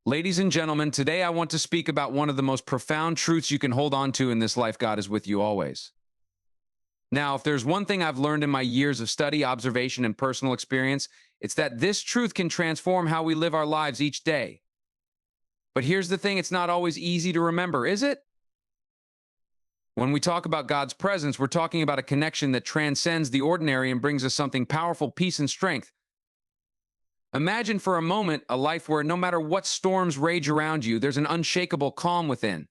Ladies and gentlemen, today I want to speak about one of the most profound truths you can hold on to in this life: God is with you always. Now, if there's one thing I've learned in my years of study, observation, and personal experience, it's that this truth can transform how we live our lives each day. But here's the thing: it's not always easy to remember, is it? When we talk about God's presence, we're talking about a connection that transcends the ordinary and brings us something powerful: peace and strength. Imagine for a moment a life where no matter what storms rage around you, there's an unshakable calm within.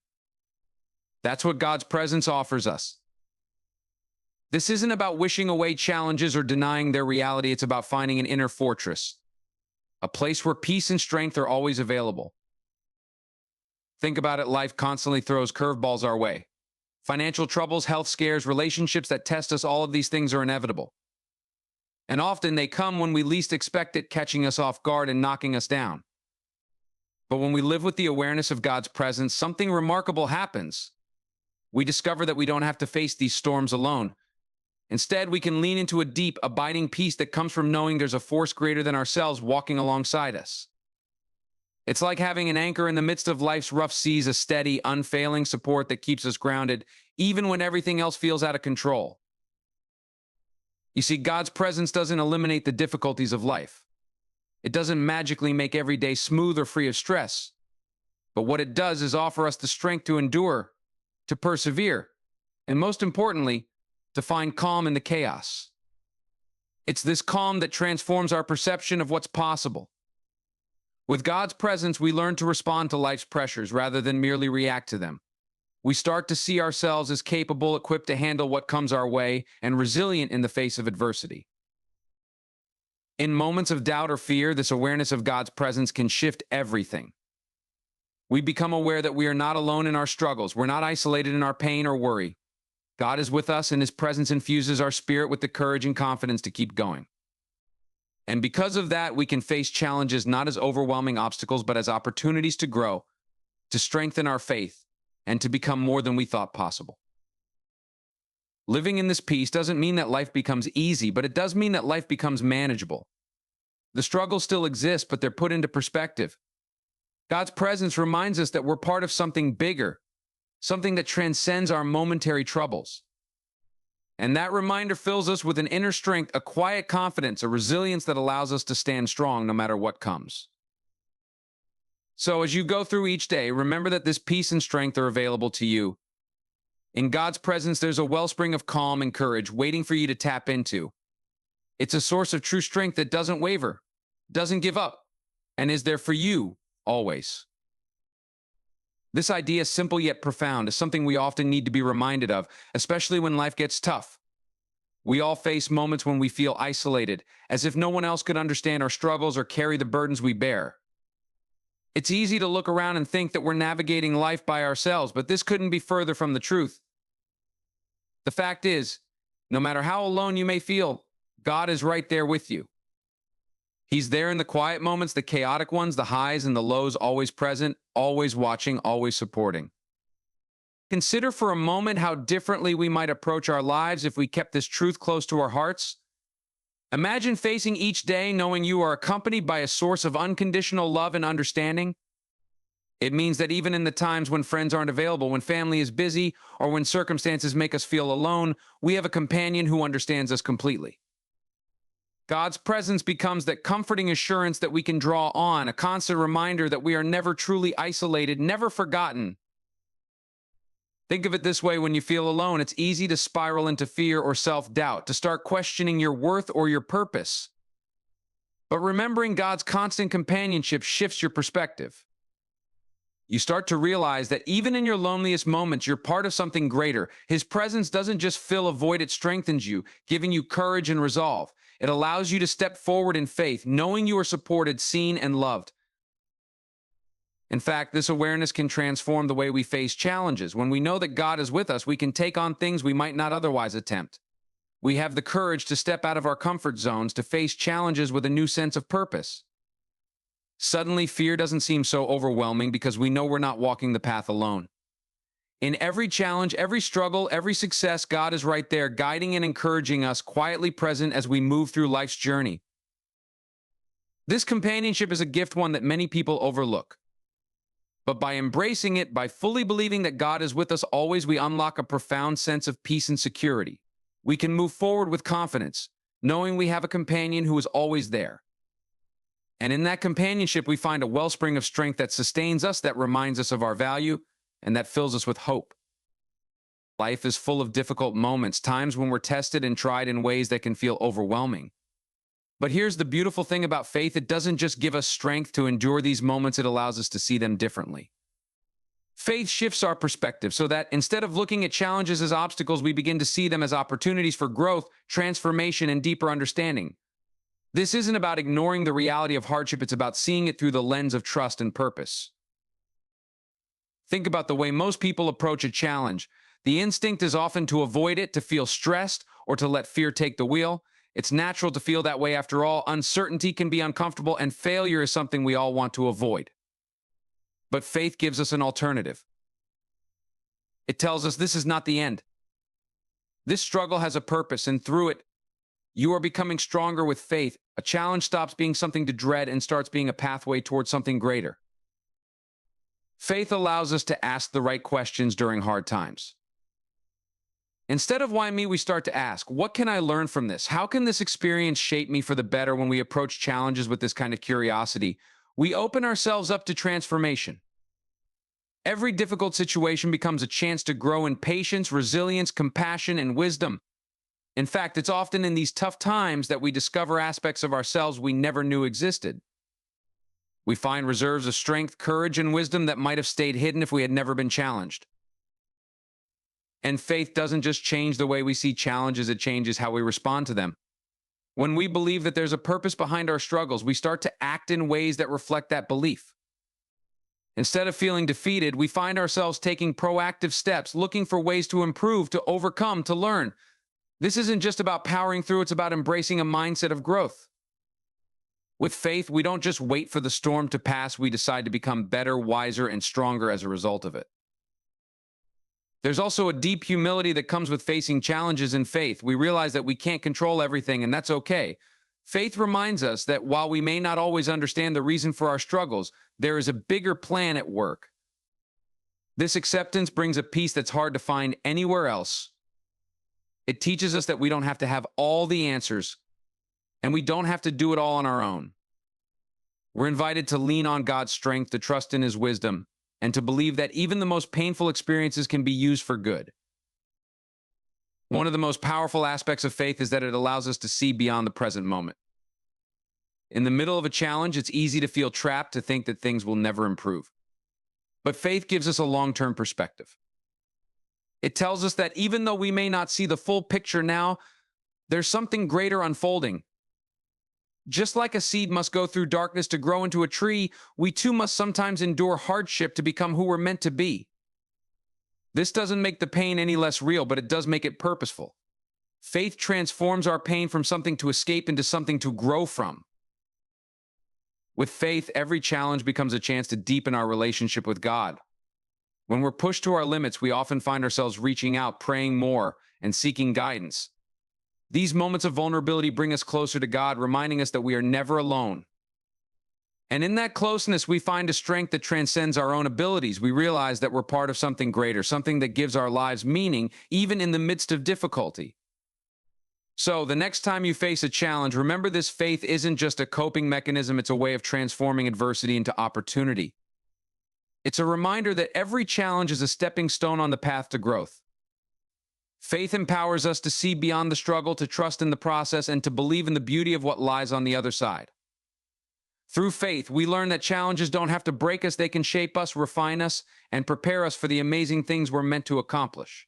That's what God's presence offers us. This isn't about wishing away challenges or denying their reality. It's about finding an inner fortress, a place where peace and strength are always available. Think about it: life constantly throws curveballs our way. Financial troubles, health scares, relationships that test us, all of these things are inevitable. And often they come when we least expect it, catching us off guard and knocking us down. But when we live with the awareness of God's presence, something remarkable happens. We discover that we don't have to face these storms alone. Instead, we can lean into a deep, abiding peace that comes from knowing there's a force greater than ourselves walking alongside us. It's like having an anchor in the midst of life's rough seas, a steady, unfailing support that keeps us grounded, even when everything else feels out of control. You see, God's presence doesn't eliminate the difficulties of life. It doesn't magically make every day smooth or free of stress. But what it does is offer us the strength to endure, to persevere, and most importantly, to find calm in the chaos. It's this calm that transforms our perception of what's possible. With God's presence, we learn to respond to life's pressures rather than merely react to them. We start to see ourselves as capable, equipped to handle what comes our way, and resilient in the face of adversity. In moments of doubt or fear, this awareness of God's presence can shift everything. We become aware that we are not alone in our struggles. We're not isolated in our pain or worry. God is with us, and His presence infuses our spirit with the courage and confidence to keep going. And because of that, we can face challenges not as overwhelming obstacles, but as opportunities to grow, to strengthen our faith, and to become more than we thought possible. Living in this peace doesn't mean that life becomes easy, but it does mean that life becomes manageable. The struggles still exist, but they're put into perspective. God's presence reminds us that we're part of something bigger, something that transcends our momentary troubles. And that reminder fills us with an inner strength, a quiet confidence, a resilience that allows us to stand strong no matter what comes. So as you go through each day, remember that this peace and strength are available to you. In God's presence, there's a wellspring of calm and courage waiting for you to tap into. It's a source of true strength that doesn't waver, doesn't give up, and is there for you always. This idea, simple yet profound, is something we often need to be reminded of, especially when life gets tough. We all face moments when we feel isolated, as if no one else could understand our struggles or carry the burdens we bear. It's easy to look around and think that we're navigating life by ourselves, but this couldn't be further from the truth. The fact is, no matter how alone you may feel, God is right there with you. He's there in the quiet moments, the chaotic ones, the highs and the lows, always present, always watching, always supporting. Consider for a moment how differently we might approach our lives if we kept this truth close to our hearts. Imagine facing each day knowing you are accompanied by a source of unconditional love and understanding. It means that even in the times when friends aren't available, when family is busy, or when circumstances make us feel alone, we have a companion who understands us completely. God's presence becomes that comforting assurance that we can draw on, a constant reminder that we are never truly isolated, never forgotten. Think of it this way: when you feel alone, it's easy to spiral into fear or self-doubt, to start questioning your worth or your purpose. But remembering God's constant companionship shifts your perspective. You start to realize that even in your loneliest moments, you're part of something greater. His presence doesn't just fill a void, it strengthens you, giving you courage and resolve. It allows you to step forward in faith, knowing you are supported, seen, and loved. In fact, this awareness can transform the way we face challenges. When we know that God is with us, we can take on things we might not otherwise attempt. We have the courage to step out of our comfort zones, to face challenges with a new sense of purpose. Suddenly, fear doesn't seem so overwhelming because we know we're not walking the path alone. In every challenge, every struggle, every success, God is right there, guiding and encouraging us, quietly present as we move through life's journey. This companionship is a gift, one that many people overlook. But by embracing it, by fully believing that God is with us always, we unlock a profound sense of peace and security. We can move forward with confidence, knowing we have a companion who is always there. And in that companionship, we find a wellspring of strength that sustains us, that reminds us of our value, and that fills us with hope. Life is full of difficult moments, times when we're tested and tried in ways that can feel overwhelming. But here's the beautiful thing about faith: it doesn't just give us strength to endure these moments, it allows us to see them differently. Faith shifts our perspective so that instead of looking at challenges as obstacles, we begin to see them as opportunities for growth, transformation, and deeper understanding. This isn't about ignoring the reality of hardship, it's about seeing it through the lens of trust and purpose. Think about the way most people approach a challenge. The instinct is often to avoid it, to feel stressed, or to let fear take the wheel. It's natural to feel that way. After all, uncertainty can be uncomfortable, and failure is something we all want to avoid. But faith gives us an alternative. It tells us this is not the end. This struggle has a purpose, and through it, you are becoming stronger. With faith, a challenge stops being something to dread and starts being a pathway towards something greater. Faith allows us to ask the right questions during hard times. Instead of why me, we start to ask, what can I learn from this? How can this experience shape me for the better? When we approach challenges with this kind of curiosity, we open ourselves up to transformation. Every difficult situation becomes a chance to grow in patience, resilience, compassion, and wisdom. In fact, it's often in these tough times that we discover aspects of ourselves we never knew existed. We find reserves of strength, courage, and wisdom that might have stayed hidden if we had never been challenged. And faith doesn't just change the way we see challenges, it changes how we respond to them. When we believe that there's a purpose behind our struggles, we start to act in ways that reflect that belief. Instead of feeling defeated, we find ourselves taking proactive steps, looking for ways to improve, to overcome, to learn. This isn't just about powering through, it's about embracing a mindset of growth. With faith, we don't just wait for the storm to pass, we decide to become better, wiser, and stronger as a result of it. There's also a deep humility that comes with facing challenges in faith. We realize that we can't control everything, and that's okay. Faith reminds us that while we may not always understand the reason for our struggles, there is a bigger plan at work. This acceptance brings a peace that's hard to find anywhere else. It teaches us that we don't have to have all the answers, and we don't have to do it all on our own. We're invited to lean on God's strength, to trust in His wisdom, and to believe that even the most painful experiences can be used for good. One of the most powerful aspects of faith is that it allows us to see beyond the present moment. In the middle of a challenge, it's easy to feel trapped, to think that things will never improve. But faith gives us a long-term perspective. It tells us that even though we may not see the full picture now, there's something greater unfolding. Just like a seed must go through darkness to grow into a tree, we too must sometimes endure hardship to become who we're meant to be. This doesn't make the pain any less real, but it does make it purposeful. Faith transforms our pain from something to escape into something to grow from. With faith, every challenge becomes a chance to deepen our relationship with God. When we're pushed to our limits, we often find ourselves reaching out, praying more, and seeking guidance. These moments of vulnerability bring us closer to God, reminding us that we are never alone. And in that closeness, we find a strength that transcends our own abilities. We realize that we're part of something greater, something that gives our lives meaning, even in the midst of difficulty. So, the next time you face a challenge, remember this: faith isn't just a coping mechanism, it's a way of transforming adversity into opportunity. It's a reminder that every challenge is a stepping stone on the path to growth. Faith empowers us to see beyond the struggle, to trust in the process, and to believe in the beauty of what lies on the other side. Through faith, we learn that challenges don't have to break us, they can shape us, refine us, and prepare us for the amazing things we're meant to accomplish.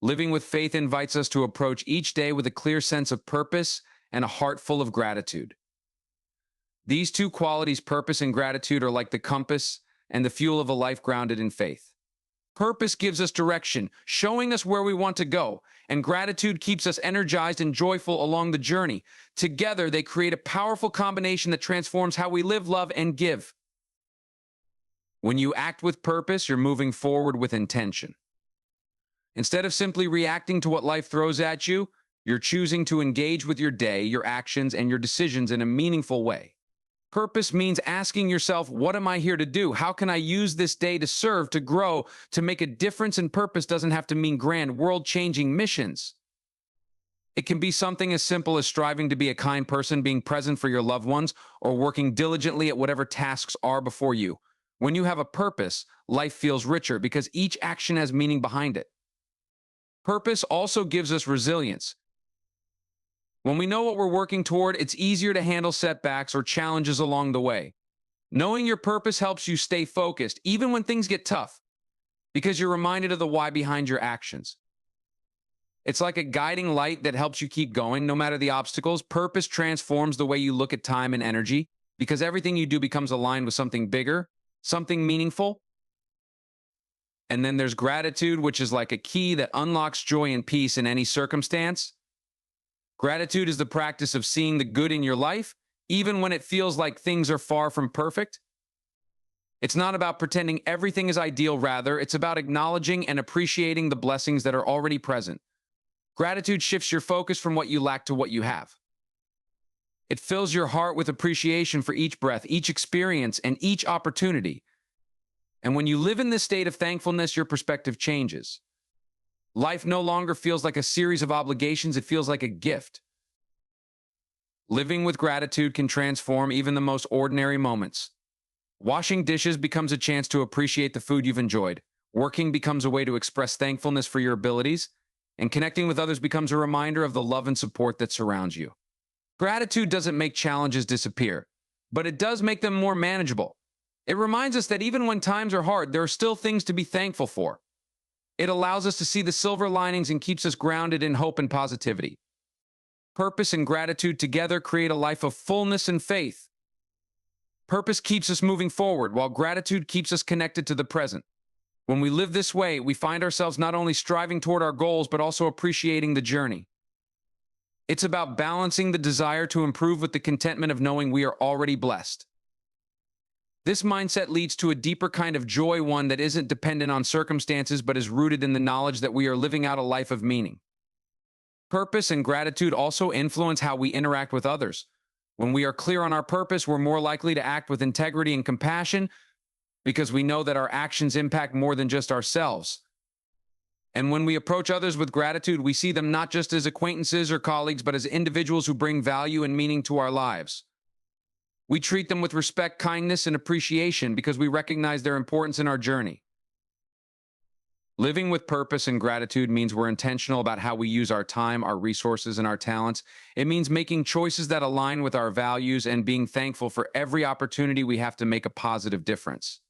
Living with faith invites us to approach each day with a clear sense of purpose and a heart full of gratitude. These two qualities, purpose and gratitude, are like the compass and the fuel of a life grounded in faith. Purpose gives us direction, showing us where we want to go, and gratitude keeps us energized and joyful along the journey. Together, they create a powerful combination that transforms how we live, love, and give. When you act with purpose, you're moving forward with intention. Instead of simply reacting to what life throws at you, you're choosing to engage with your day, your actions, and your decisions in a meaningful way. Purpose means asking yourself, what am I here to do? How can I use this day to serve, to grow, to make a difference? And purpose doesn't have to mean grand, world-changing missions. It can be something as simple as striving to be a kind person, being present for your loved ones, or working diligently at whatever tasks are before you. When you have a purpose, life feels richer because each action has meaning behind it. Purpose also gives us resilience. When we know what we're working toward, it's easier to handle setbacks or challenges along the way. Knowing your purpose helps you stay focused, even when things get tough, because you're reminded of the why behind your actions. It's like a guiding light that helps you keep going no matter the obstacles. Purpose transforms the way you look at time and energy, because everything you do becomes aligned with something bigger, something meaningful. And then there's gratitude, which is like a key that unlocks joy and peace in any circumstance. Gratitude is the practice of seeing the good in your life, even when it feels like things are far from perfect. It's not about pretending everything is ideal, rather, it's about acknowledging and appreciating the blessings that are already present. Gratitude shifts your focus from what you lack to what you have. It fills your heart with appreciation for each breath, each experience, and each opportunity. And when you live in this state of thankfulness, your perspective changes. Life no longer feels like a series of obligations, it feels like a gift. Living with gratitude can transform even the most ordinary moments. Washing dishes becomes a chance to appreciate the food you've enjoyed. Working becomes a way to express thankfulness for your abilities. And connecting with others becomes a reminder of the love and support that surrounds you. Gratitude doesn't make challenges disappear, but it does make them more manageable. It reminds us that even when times are hard, there are still things to be thankful for. It allows us to see the silver linings and keeps us grounded in hope and positivity. Purpose and gratitude together create a life of fullness and faith. Purpose keeps us moving forward, while gratitude keeps us connected to the present. When we live this way, we find ourselves not only striving toward our goals, but also appreciating the journey. It's about balancing the desire to improve with the contentment of knowing we are already blessed. This mindset leads to a deeper kind of joy, one that isn't dependent on circumstances, but is rooted in the knowledge that we are living out a life of meaning. Purpose and gratitude also influence how we interact with others. When we are clear on our purpose, we're more likely to act with integrity and compassion because we know that our actions impact more than just ourselves. And when we approach others with gratitude, we see them not just as acquaintances or colleagues, but as individuals who bring value and meaning to our lives. We treat them with respect, kindness, and appreciation because we recognize their importance in our journey. Living with purpose and gratitude means we're intentional about how we use our time, our resources, and our talents. It means making choices that align with our values and being thankful for every opportunity we have to make a positive difference.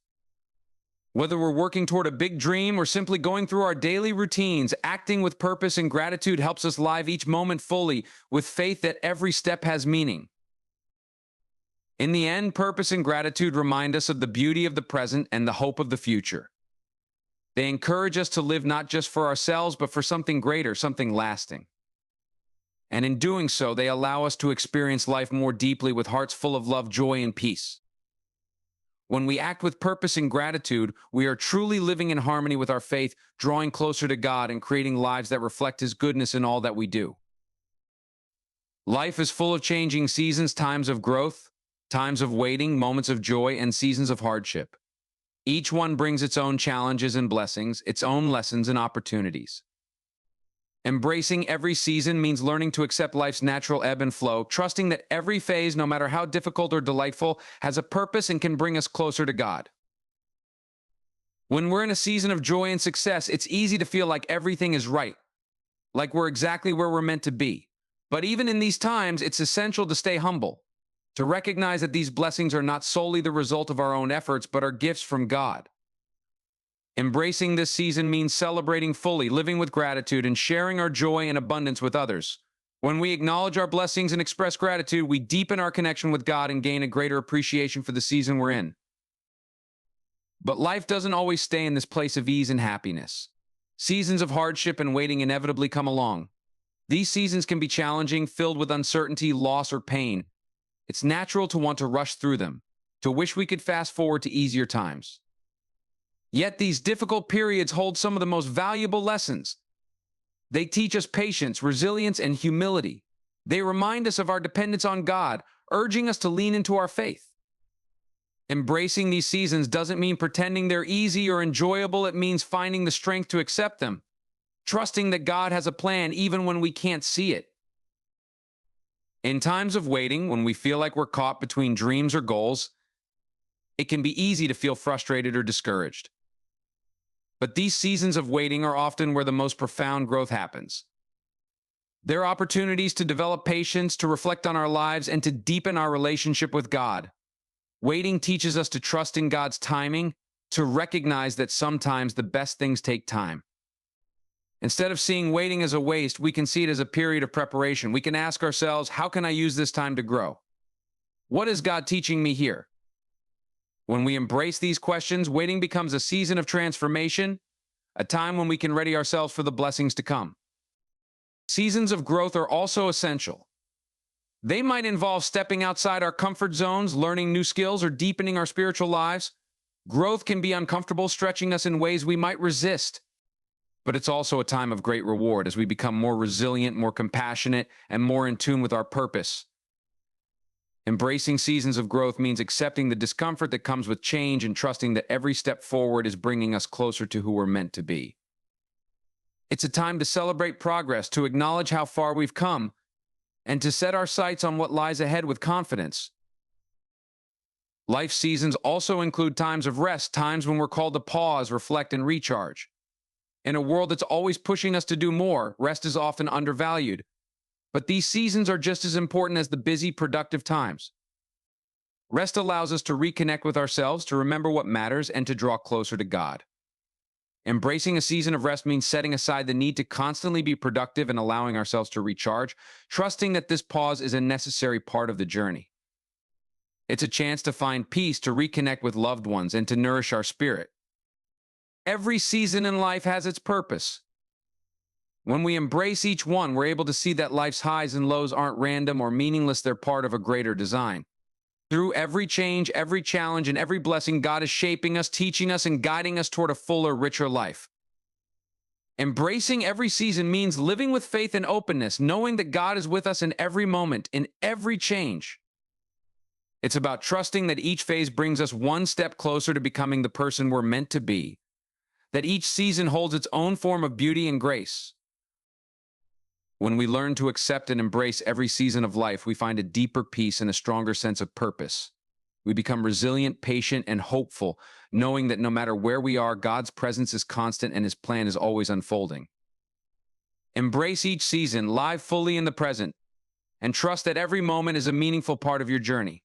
Whether we're working toward a big dream or simply going through our daily routines, acting with purpose and gratitude helps us live each moment fully, with faith that every step has meaning. In the end, purpose and gratitude remind us of the beauty of the present and the hope of the future. They encourage us to live not just for ourselves, but for something greater, something lasting. And in doing so, they allow us to experience life more deeply with hearts full of love, joy, and peace. When we act with purpose and gratitude, we are truly living in harmony with our faith, drawing closer to God and creating lives that reflect His goodness in all that we do. Life is full of changing seasons, times of growth, times of waiting, moments of joy, and seasons of hardship. Each one brings its own challenges and blessings, its own lessons and opportunities. Embracing every season means learning to accept life's natural ebb and flow, trusting that every phase, no matter how difficult or delightful, has a purpose and can bring us closer to God. When we're in a season of joy and success, it's easy to feel like everything is right, like we're exactly where we're meant to be. But even in these times, it's essential to stay humble, to recognize that these blessings are not solely the result of our own efforts, but are gifts from God. Embracing this season means celebrating fully, living with gratitude, and sharing our joy and abundance with others. When we acknowledge our blessings and express gratitude, we deepen our connection with God and gain a greater appreciation for the season we're in. But life doesn't always stay in this place of ease and happiness. Seasons of hardship and waiting inevitably come along. These seasons can be challenging, filled with uncertainty, loss, or pain. It's natural to want to rush through them, to wish we could fast forward to easier times. Yet these difficult periods hold some of the most valuable lessons. They teach us patience, resilience, and humility. They remind us of our dependence on God, urging us to lean into our faith. Embracing these seasons doesn't mean pretending they're easy or enjoyable. It means finding the strength to accept them, trusting that God has a plan even when we can't see it. In times of waiting, when we feel like we're caught between dreams or goals, it can be easy to feel frustrated or discouraged. But these seasons of waiting are often where the most profound growth happens. They're opportunities to develop patience, to reflect on our lives, and to deepen our relationship with God. Waiting teaches us to trust in God's timing, to recognize that sometimes the best things take time. Instead of seeing waiting as a waste, we can see it as a period of preparation. We can ask ourselves, how can I use this time to grow? What is God teaching me here? When we embrace these questions, waiting becomes a season of transformation, a time when we can ready ourselves for the blessings to come. Seasons of growth are also essential. They might involve stepping outside our comfort zones, learning new skills, or deepening our spiritual lives. Growth can be uncomfortable, stretching us in ways we might resist. But it's also a time of great reward as we become more resilient, more compassionate, and more in tune with our purpose. Embracing seasons of growth means accepting the discomfort that comes with change and trusting that every step forward is bringing us closer to who we're meant to be. It's a time to celebrate progress, to acknowledge how far we've come, and to set our sights on what lies ahead with confidence. Life seasons also include times of rest, times when we're called to pause, reflect, and recharge. In a world that's always pushing us to do more, rest is often undervalued. But these seasons are just as important as the busy, productive times. Rest allows us to reconnect with ourselves, to remember what matters, and to draw closer to God. Embracing a season of rest means setting aside the need to constantly be productive and allowing ourselves to recharge, trusting that this pause is a necessary part of the journey. It's a chance to find peace, to reconnect with loved ones, and to nourish our spirit. Every season in life has its purpose. When we embrace each one, we're able to see that life's highs and lows aren't random or meaningless, they're part of a greater design. Through every change, every challenge, and every blessing, God is shaping us, teaching us, and guiding us toward a fuller, richer life. Embracing every season means living with faith and openness, knowing that God is with us in every moment, in every change. It's about trusting that each phase brings us one step closer to becoming the person we're meant to be, that each season holds its own form of beauty and grace. When we learn to accept and embrace every season of life, we find a deeper peace and a stronger sense of purpose. We become resilient, patient, and hopeful, knowing that no matter where we are, God's presence is constant and His plan is always unfolding. Embrace each season, live fully in the present, and trust that every moment is a meaningful part of your journey.